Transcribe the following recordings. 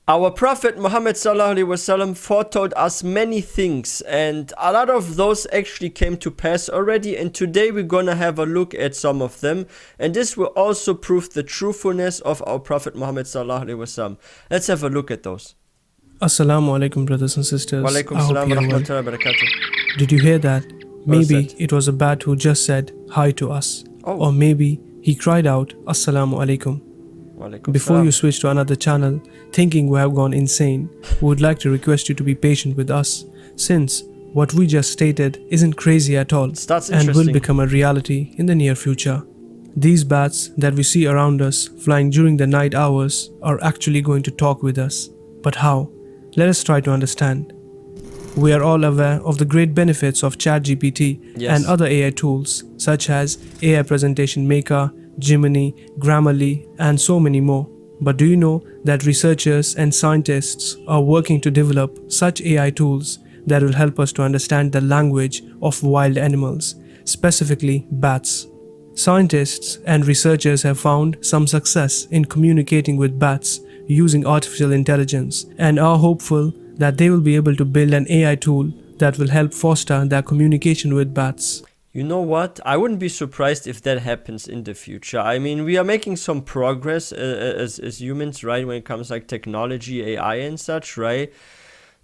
Our Prophet Muhammad sallallahu alaihi wasallam foretold us many things, and a lot of those actually came to pass already, and today we're gonna have a look at some of them, and this will also prove the truthfulness of our Prophet Muhammad sallallahu alaihi wasallam. Let's have a look at those. Assalamu alaikum, brothers and sisters. Walaikum I hope salam wa you're well. rahmatullahi wa barakatuh. Did you hear that? Maybe said? it was a bat who just said hi to us. Oh. Or maybe he cried out Assalamu alaikum. Walaikum Before salam. you switch to another channel, thinking we have gone insane, we would like to request you to be patient with us, since what we just stated isn't crazy at all Starts and will interesting. become a reality in the near future. These bats that we see around us flying during the night hours are actually going to talk with us. But how? Let us try to understand. We are all aware of the great benefits of ChatGPT Yes. and other AI tools such as AI Presentation Maker, Gemini, Grammarly, and so many more. But do you know that researchers and scientists are working to develop such AI tools that will help us to understand the language of wild animals, specifically bats? Scientists and researchers have found some success in communicating with bats using artificial intelligence and are hopeful that they will be able to build an AI tool that will help foster their communication with bats. You know what? I wouldn't be surprised if that happens in the future. I mean, we are making some progress as humans, right? When it comes like technology, AI and such, right?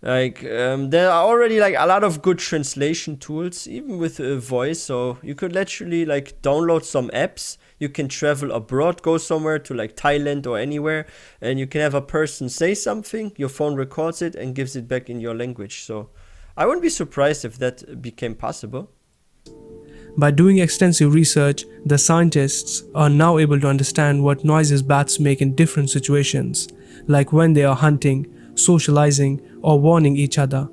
Like there are already like a lot of good translation tools, even with voice. So you could literally like download some apps. You can travel abroad, go somewhere to like Thailand or anywhere, and you can have a person say something. Your phone records it and gives it back in your language. So I wouldn't be surprised if that became possible. By doing extensive research, the scientists are now able to understand what noises bats make in different situations, like when they are hunting, socializing, or warning each other.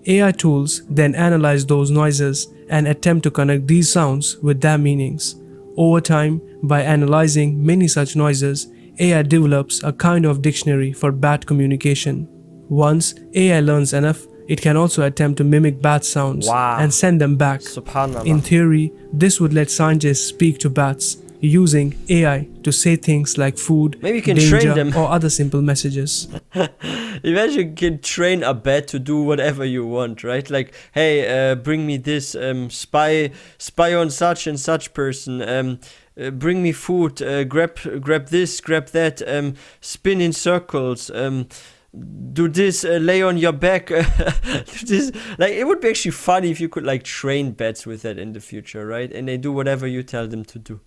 AI tools then analyze those noises and attempt to connect these sounds with their meanings. Over time, by analyzing many such noises, AI develops a kind of dictionary for bat communication. Once AI learns enough, it can also attempt to mimic bat sounds and send them back. Subhanallah. In theory, this would let scientists speak to bats using AI to say things like food, Maybe you can danger, train them. or other simple messages. Imagine you can train a bat to do whatever you want, right? Like, hey, bring me this, spy on such and such person, bring me food, grab this, grab that, spin in circles, do this, lay on your back, do this. Like, it would be actually funny if you could like train bats with that in the future, right? And they do whatever you tell them to do.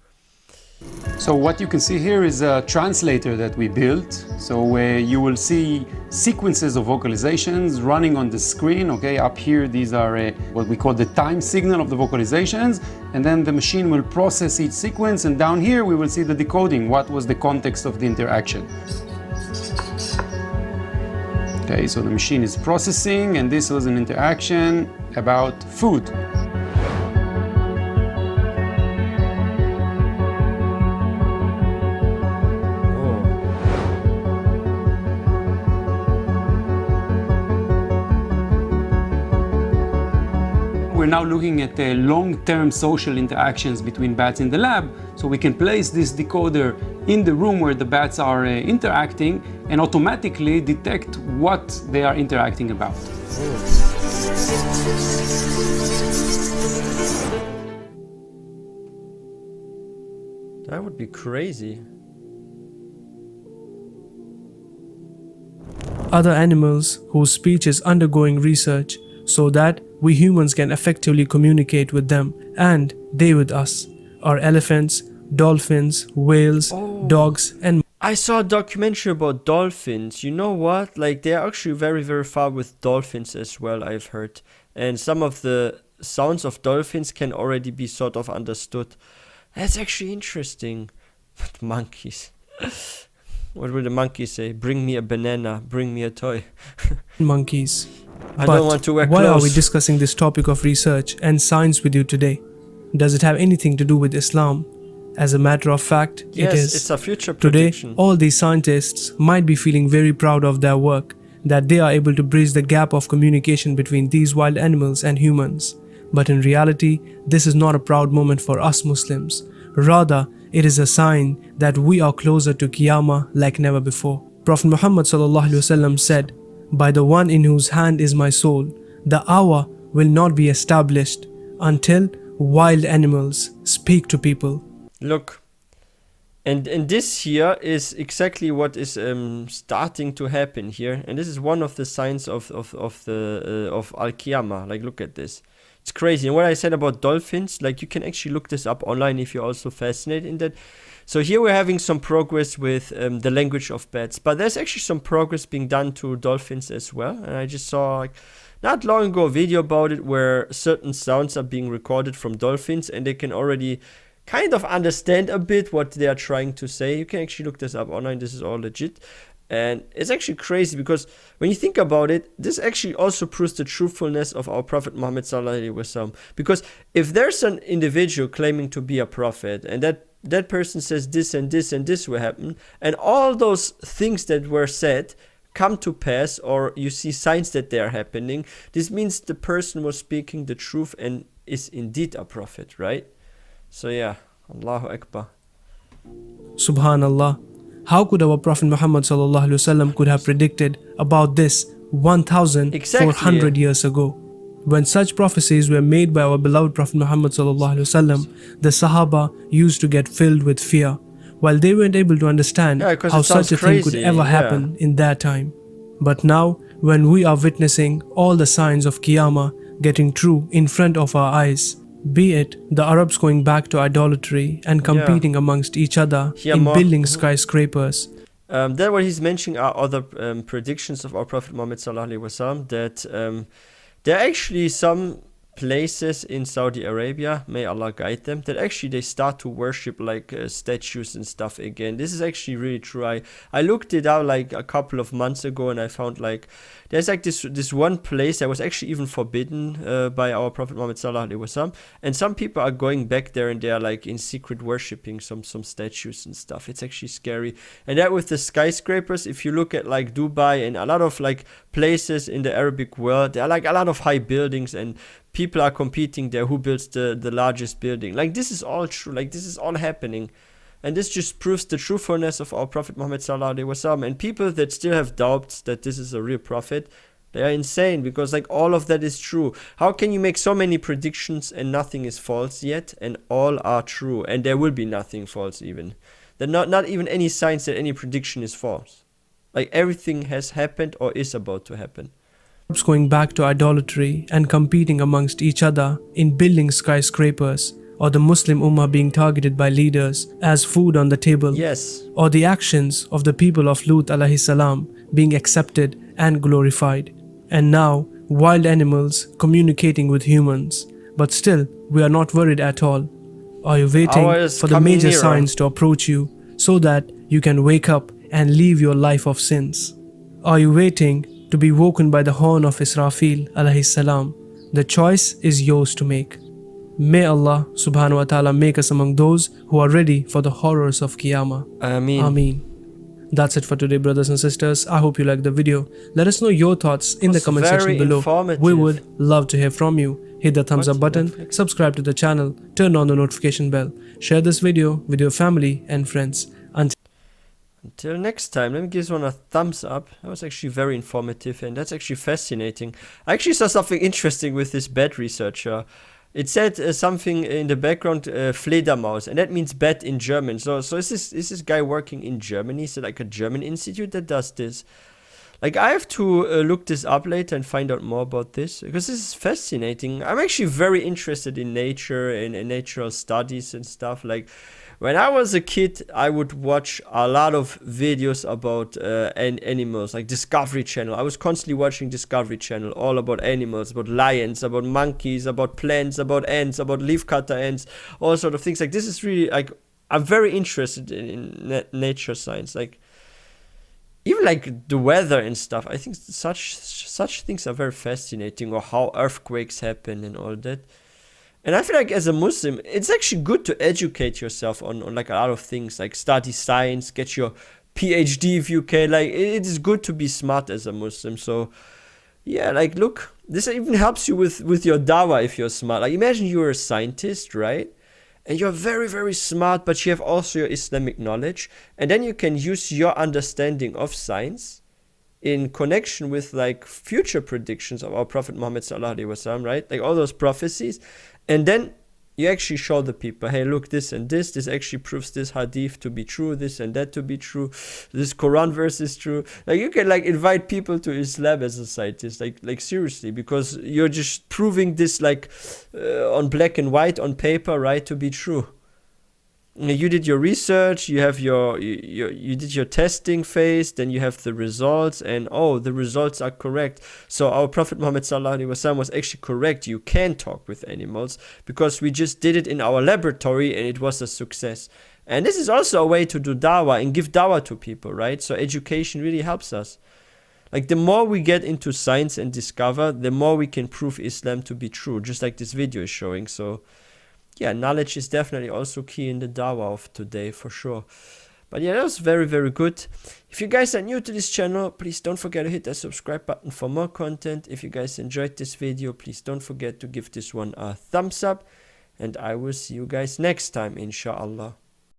So what you can see here is a translator that we built. So you will see sequences of vocalizations running on the screen. Okay, up here these are what we call the time signal of the vocalizations, and then the machine will process each sequence, and down here we will see the decoding, what was the context of the interaction. Okay, so the machine is processing, and this was an interaction about food. We're now looking at the long-term social interactions between bats in the lab, so we can place this decoder in the room where the bats are interacting and automatically detect what they are interacting about. That would be crazy. Other animals whose speech is undergoing research so that we humans can effectively communicate with them and they with us are elephants, dolphins, whales, dogs, and I saw a documentary about dolphins. You know what? Like, they're actually very, very far with dolphins as well, I've heard. And some of the sounds of dolphins can already be sort of understood. That's actually interesting. But monkeys. What will the monkey say? Bring me a banana, bring me a toy. monkeys. I But don't want to wear why are we clothes. discussing this topic of research and science with you today? Does it have anything to do with Islam? As a matter of fact, Yes, it is. it's a future Today, prediction. all these scientists might be feeling very proud of their work, that they are able to bridge the gap of communication between these wild animals and humans. But in reality, this is not a proud moment for us Muslims. Rather, it is a sign that we are closer to Qiyamah like never before. Prophet Muhammad ﷺ said, "By the one in whose hand is my soul, the hour will not be established until wild animals speak to people." Look, and this here is exactly what is starting to happen here, and this is one of the signs of Al-Qiyamah. Like, look at this. It's crazy. And what I said about dolphins, like, you can actually look this up online if you're also fascinated in that. So here we're having some progress with the language of bats, but there's actually some progress being done to dolphins as well. And I just saw, like, not long ago, a video about it where certain sounds are being recorded from dolphins, and they can already kind of understand a bit what they are trying to say. You can actually look this up online. This is all legit. And it's actually crazy because when you think about it, this actually also proves the truthfulness of our Prophet Muhammad sallallahu alaihi wasallam. Because if there's an individual claiming to be a prophet, and that person says this and this and this will happen, and all those things that were said come to pass, or you see signs that they are happening, this means the person was speaking the truth and is indeed a prophet, right? So yeah, Allahu Akbar. Subhanallah. How could our Prophet Muhammad ﷺ could have predicted about this 1,400 years ago? When such prophecies were made by our beloved Prophet Muhammad ﷺ, the Sahaba used to get filled with fear, while they weren't able to understand how such a thing could ever happen in their time. But now, when we are witnessing all the signs of Qiyamah getting true in front of our eyes, be it the Arabs going back to idolatry and competing amongst each other in building skyscrapers. Then what he's mentioning are other predictions of our Prophet Muhammad sallallahu alaihi wasallam, that there are actually some places in Saudi Arabia, may Allah guide them, that actually they start to worship like statues and stuff again. This is actually really true. I looked it out like a couple of months ago, and I found like there's like this one place that was actually even forbidden by our Prophet Muhammad sallallahu alaihi wasallam, and some people are going back there and they are like in secret worshipping some statues and stuff. It's actually scary. And that with the skyscrapers, if you look at like Dubai and a lot of like places in the Arabic world, there are like a lot of high buildings, and people are competing there who builds the largest building. Like, this is all true. Like, this is all happening. And this just proves the truthfulness of our Prophet Muhammad sallallahu alaihi wasallam. And people that still have doubts that this is a real prophet, they are insane, because like all of that is true. How can you make so many predictions and nothing is false yet, and all are true, and there will be nothing false even? There not even any signs that any prediction is false. Like, everything has happened or is about to happen. Going back to idolatry and competing amongst each other in building skyscrapers, or the Muslim Ummah being targeted by leaders as food on the table, yes, or the actions of the people of Lut alayhi salam being accepted and glorified, and now wild animals communicating with humans, but still we are not worried at all. Are you waiting for the major signs to approach you so that you can wake up and leave your life of sins? Are you waiting to be woken by the horn of Israfil alayhi salam? The choice is yours to make. May Allah subhanahu wa ta'ala make us among those who are ready for the horrors of Qiyamah. Ameen. Ameen. That's it for today, brothers and sisters. I hope you liked the video. Let us know your thoughts in the comment section below. We would love to hear from you. Hit the thumbs up button, subscribe to the channel, turn on the notification bell, share this video with your family and friends. Until next time, let me give this one a thumbs up. That was actually very informative, and that's actually fascinating. I actually saw something interesting with this bat researcher. It said something in the background, Fledermaus, and that means bat in German. So is this guy working in Germany? Is it like a German institute that does this? Like, I have to look this up later and find out more about this, because this is fascinating. I'm actually very interested in nature and in natural studies and stuff. Like, when I was a kid, I would watch a lot of videos about animals, like Discovery Channel. I was constantly watching Discovery Channel, all about animals, about lions, about monkeys, about plants, about ants, about leafcutter ants, all sort of things. Like, this is really, like, I'm very interested in nature science. Like, even like the weather and stuff. I think such things are very fascinating, or how earthquakes happen and all that. And I feel like as a Muslim, it's actually good to educate yourself on like a lot of things, like study science, get your PhD if you can. Like, it is good to be smart as a Muslim. So yeah, like, look, this even helps you with your dawah if you're smart. Like, imagine you're a scientist, right? and you're very, very smart, but you have also your Islamic knowledge, and then you can use your understanding of science in connection with like future predictions of our Prophet Muhammad sallallahu alaihi wasallam, right? Like all those prophecies, and then you actually show the people, hey, look, this and this actually proves this hadith to be true, this and that to be true, this Quran verse is true. Like you can like invite people to Islam as a scientist, like seriously, because you're just proving this like on black and white on paper, right, to be true. You did your research, you have you did your testing phase, then you have the results, and oh, the results are correct. So our Prophet Muhammad sallallahu alaihi wasallam was actually correct. You can talk with animals because we just did it in our laboratory and it was a success. And this is also a way to do dawah and give dawah to people, right? So education really helps us. Like the more we get into science and discover, the more we can prove Islam to be true, just like this video is showing. So yeah, knowledge is definitely also key in the dawah of today, for sure. But yeah, that was very, very good. If you guys are new to this channel, please don't forget to hit that subscribe button for more content. If you guys enjoyed this video, please don't forget to give this one a thumbs up. And I will see you guys next time, inshallah.